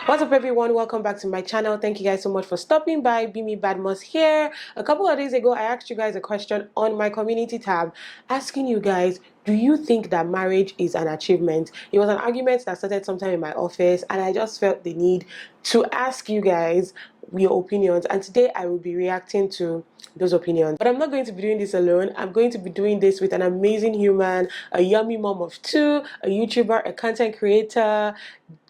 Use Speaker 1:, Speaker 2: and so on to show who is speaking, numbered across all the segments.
Speaker 1: What's up everyone, welcome back to my channel. Thank you guys so much for stopping by. Bemi Badmus here. A couple of days ago I asked you guys a question on my community tab asking you guys, do you think that marriage is an achievement? It was an argument that started sometime in my office and I just felt the need to ask you guys your opinions, and today I will be reacting to those opinions. But I'm not going to be doing this alone. I'm going to be doing this with an amazing human, a yummy mom of two, a YouTuber, a content creator.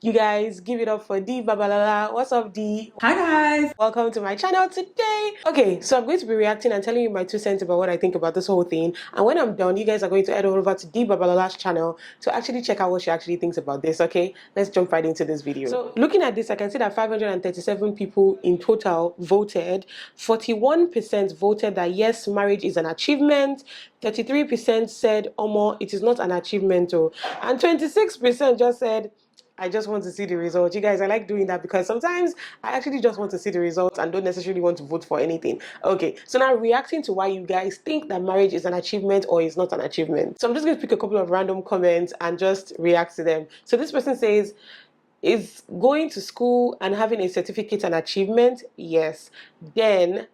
Speaker 1: You guys give it up for Dee Babalala. What's up, Dee?
Speaker 2: Hi guys!
Speaker 1: Welcome to my channel today. Okay, so I'm going to be reacting and telling you my 2 cents about what I think about this whole thing. And when I'm done, you guys are going to head over to Dee Babalala's channel to actually check out what she actually thinks about this, okay? Let's jump right into this video. So looking at this, I can see that 537 people in total voted. 41% voted that yes, marriage is an achievement. 33% said, Omo, it is not an achievement. Oh. And 26% just said, I just want to see the results. You guys, I like doing that because sometimes I actually just want to see the results and don't necessarily want to vote for anything. Okay, so now reacting to why you guys think that marriage is an achievement or is not an achievement. So I'm just going to pick a couple of random comments and just react to them. So this person says, is going to school and having a certificate an achievement? Yes. Then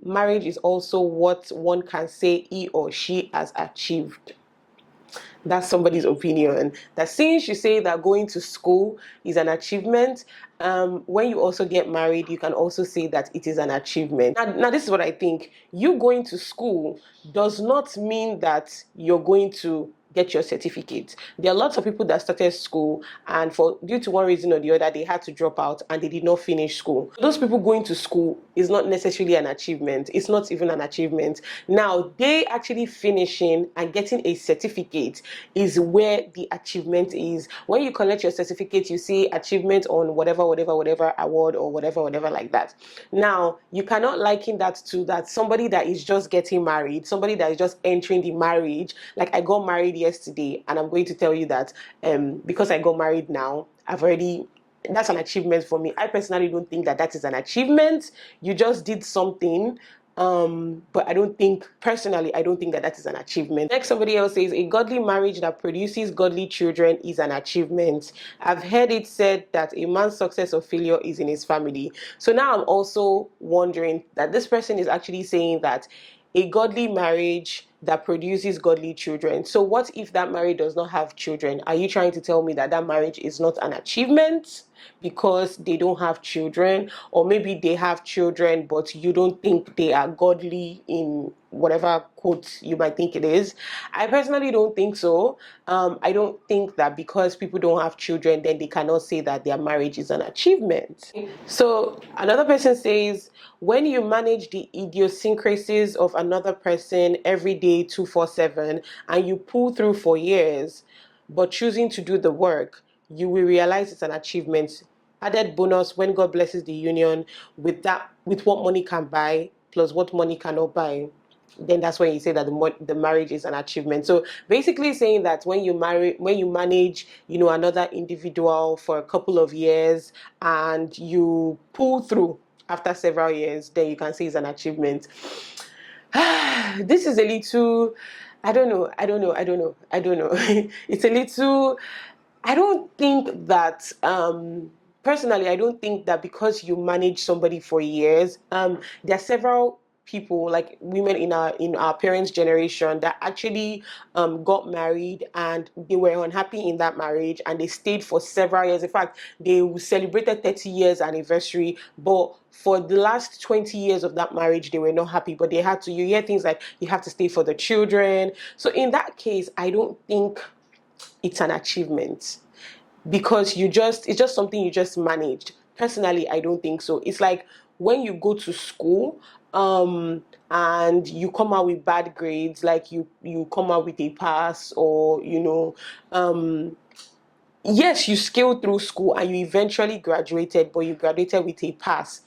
Speaker 1: marriage is also what one can say he or she has achieved. That's somebody's opinion. That since you say that going to school is an achievement, when you also get married, you can also say that it is an achievement. Now, this is what I think. You going to school does not mean that you're going to get your certificate. There are lots of people that started school and due to one reason or the other, they had to drop out and they did not finish school. Those people going to school is not necessarily an achievement. It's not even an achievement. Now, they actually finishing and getting a certificate is where the achievement is. When you collect your certificate, you see achievement on whatever award or whatever like that. Now, you cannot liken that to that somebody that is just getting married, somebody that is just entering the marriage. Like I got married yesterday and I'm going to tell you that because I got married now, that's an achievement for me. I personally don't think that that is an achievement. You just did something, but I don't think that that is an achievement. Next, somebody else says a godly marriage that produces godly children is an achievement. I've heard it said that a man's success or failure is in his family. So now I'm also wondering that this person is actually saying that a godly marriage that produces godly children. So what if that marriage does not have children? Are you trying to tell me that that marriage is not an achievement because they don't have children? Or maybe they have children but you don't think they are godly in whatever quote you might think it is. I personally don't think so. I don't think that because people don't have children then they cannot say that their marriage is an achievement. So another person says, when you manage the idiosyncrasies of another person every day 247 and you pull through for years but choosing to do the work, you will realize it's an achievement. Added bonus when God blesses the union with what money can buy plus what money cannot buy, then that's when you say that the marriage is an achievement. So basically saying that when you manage, another individual for a couple of years and you pull through after several years, then you can say it's an achievement. This is a little, I don't know. It's a little, I don't think that, personally, I don't think that because you manage somebody for years, there are several people, like women in our parents' generation, that actually got married and they were unhappy in that marriage and they stayed for several years. In fact, they celebrated 30 years anniversary, but for the last 20 years of that marriage they were not happy, but they had to. You hear things like you have to stay for the children. So in that case, I don't think it's an achievement because it's just something you just managed. Personally, I don't think so. It's like when you go to school and you come out with bad grades, like you come out with a pass, or yes, you scaled through school and you eventually graduated, but you graduated with a pass.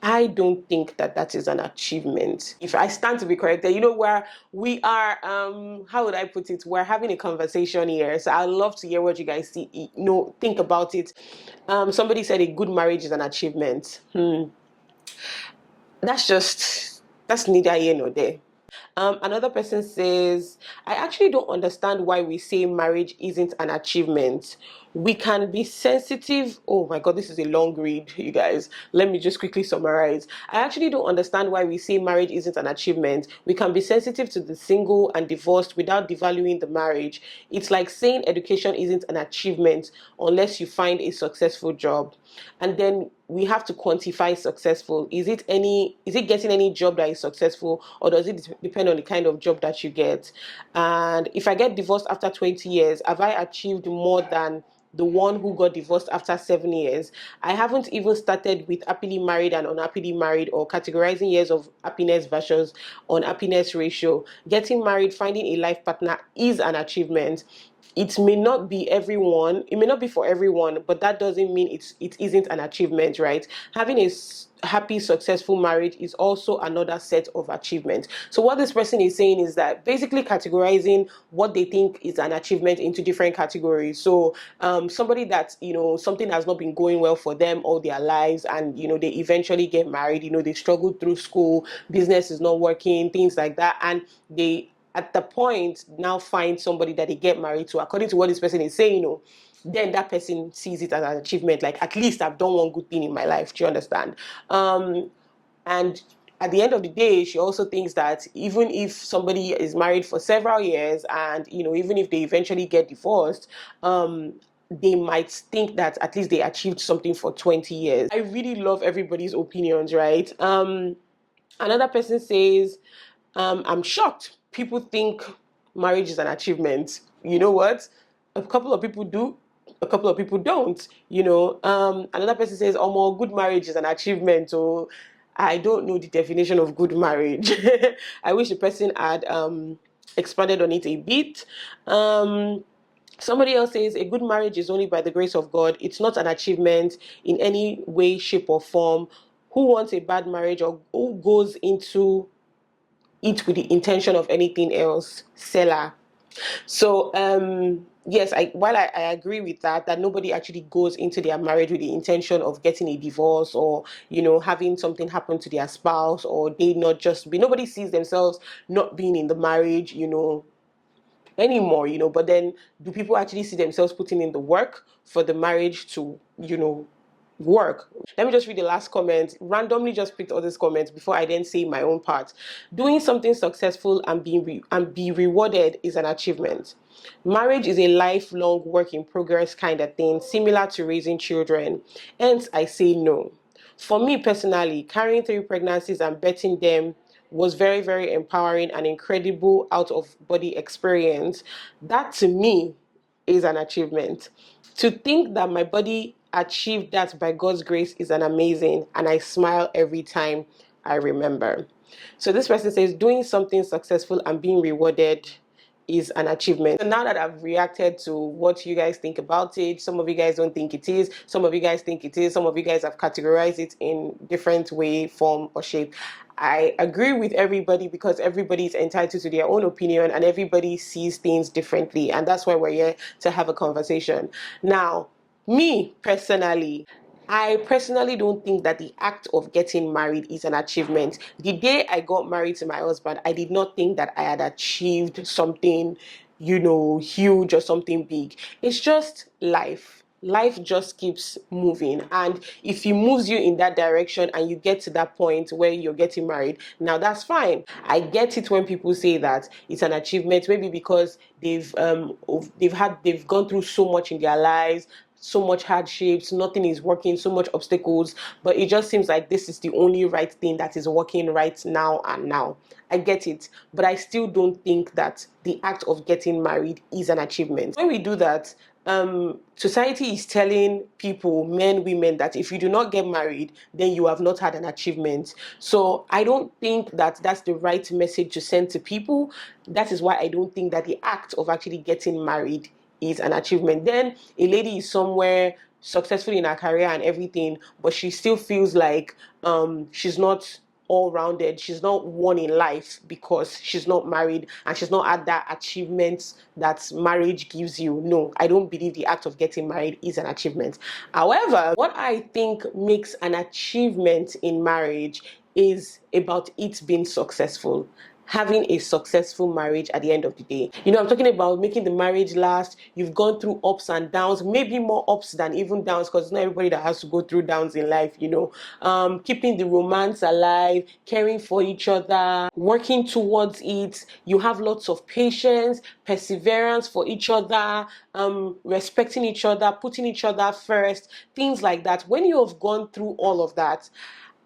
Speaker 1: I don't think that that is an achievement. If I stand to be corrected, where we are, how would I put it? We're having a conversation here. So I'd love to hear what you guys think about it. Somebody said a good marriage is an achievement. That's neither here nor there. Another person says, I actually don't understand why we say marriage isn't an achievement. We can be sensitive. Oh my God, this is a long read, you guys. Let me just quickly summarize. I actually don't understand why we say marriage isn't an achievement. We can be sensitive to the single and divorced without devaluing the marriage. It's like saying education isn't an achievement unless you find a successful job. And then we have to quantify successful. Is it getting any job that is successful, or does it depend on the kind of job that you get? And if I get divorced after 20 years, have I achieved more than the one who got divorced after 7 years? I haven't even started with happily married and unhappily married, or categorizing years of happiness versus unhappiness ratio. Getting married, finding a life partner is an achievement. It may not be everyone, it may not be for everyone, but that doesn't mean it isn't an achievement, right? Having a happy, successful marriage is also another set of achievements. So what this person is saying is that basically categorizing what they think is an achievement into different categories. So somebody that, something has not been going well for them all their lives, and they eventually get married, they struggled through school, business is not working, things like that, and they at the point now find somebody that they get married to, according to what this person is saying, then that person sees it as an achievement. Like, at least I've done one good thing in my life. Do you understand? And at the end of the day, she also thinks that even if somebody is married for several years, and even if they eventually get divorced, they might think that at least they achieved something for 20 years. I really love everybody's opinions, right? Another person says, I'm shocked people think marriage is an achievement. You know what? A couple of people do, a couple of people don't. Another person says, oh, more good marriage is an achievement. So I don't know the definition of good marriage. I wish the person had expanded on it a bit. Somebody else says, a good marriage is only by the grace of God. It's not an achievement in any way, shape, or form. Who wants a bad marriage, or who goes into it with the intention of anything else? Seller. So yes, while I agree with that nobody actually goes into their marriage with the intention of getting a divorce, or having something happen to their spouse, or nobody sees themselves not being in the marriage anymore. But then, do people actually see themselves putting in the work for the marriage to work? Let me just read the last comment. Randomly just picked all these comments before I then say my own part. Doing something successful and be rewarded is an achievement. Marriage is a lifelong work in progress kind of thing, similar to raising children. Hence, I say no. For me personally, carrying 3 pregnancies and birthing them was very, very empowering and incredible out of body experience. That to me is an achievement. To think that my body achieved that by God's grace is an amazing, and I smile every time I remember. So this person says, doing something successful and being rewarded is an achievement. So now that I've reacted to what you guys think about it, some of you guys don't think it is, some of you guys think it is, some of you guys have categorized it in different way, form, or shape. I agree with everybody, because everybody is entitled to their own opinion and everybody sees things differently, and that's why we're here to have a conversation. Now, I personally don't think that the act of getting married is an achievement. The day I got married to my husband, I did not think that I had achieved something, huge or something big. It's just life. Life just keeps moving, and if he moves you in that direction and you get to that point where you're getting married, now that's fine. I get it when people say that it's an achievement, maybe because they've gone through so much in their lives, so much hardships, nothing is working, so much obstacles, but it just seems like this is the only right thing that is working right now and now. I get it, but I still don't think that the act of getting married is an achievement. When we do that, society is telling people, men, women, that if you do not get married, then you have not had an achievement. So I don't think that that's the right message to send to people. That is why I don't think that the act of actually getting married is an achievement. Then a lady is somewhere successful in her career and everything, but she still feels like she's not all-rounded, she's not one in life because she's not married and she's not had that achievement that marriage gives you. No, I don't believe the act of getting married is an achievement. However, what I think makes an achievement in marriage is about it being successful. having a successful marriage at the end of the day. You know, I'm talking about making the marriage last. You've gone through ups and downs, maybe more ups than even downs, because it's not everybody that has to go through downs in life, you know. Keeping the romance alive, caring for each other, working towards it. You have lots of patience, perseverance for each other, respecting each other, putting each other first, things like that. When you have gone through all of that,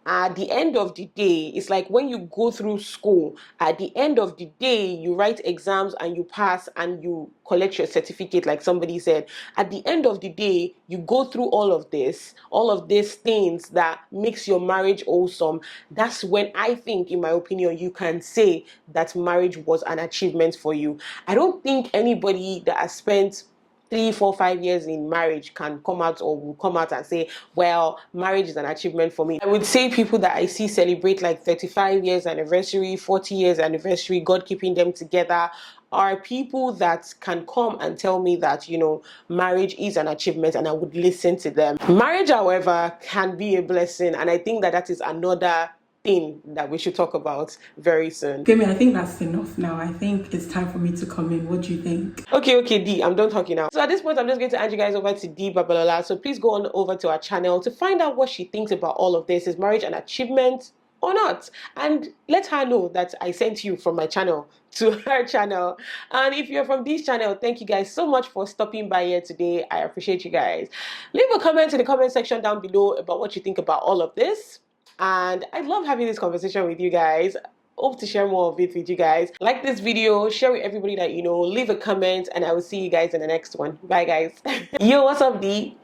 Speaker 1: at the end of the day, it's like when you go through school, at the end of the day, you write exams and you pass and you collect your certificate, like somebody said. At the end of the day, you go through all of these things that makes your marriage awesome. That's when I think, in my opinion, you can say that marriage was an achievement for you. I don't think anybody that has spent 3, 4, 5 years in marriage can come out or will come out and say, well, marriage is an achievement for me. I would say people that I see celebrate like 35 years anniversary, 40 years anniversary, God keeping them together, are people that can come and tell me that, you know, marriage is an achievement, and I would listen to them. Marriage, however, can be a blessing, and I think that is another thing that we should talk about very soon.
Speaker 2: Gbemi, I think that's enough now. I think it's time for me to come in. What do you think?
Speaker 1: Okay, D, I'm done talking now. So at this point, I'm just going to hand you guys over to D Babalola. So please go on over to our channel to find out what she thinks about all of this. Is marriage an achievement or not? And let her know that I sent you from my channel to her channel. And if you're from this channel, thank you guys so much for stopping by here today. I appreciate you guys. Leave a comment in the comment section down below about what you think about all of this. And I love having this conversation with you guys. Hope to share more of it with you guys. Like this video, share with everybody that you know, leave a comment, and I will see you guys in the next one. Bye guys. Yo, what's up, D?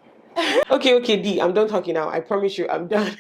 Speaker 1: Okay, D, I'm done talking now. I promise you I'm done.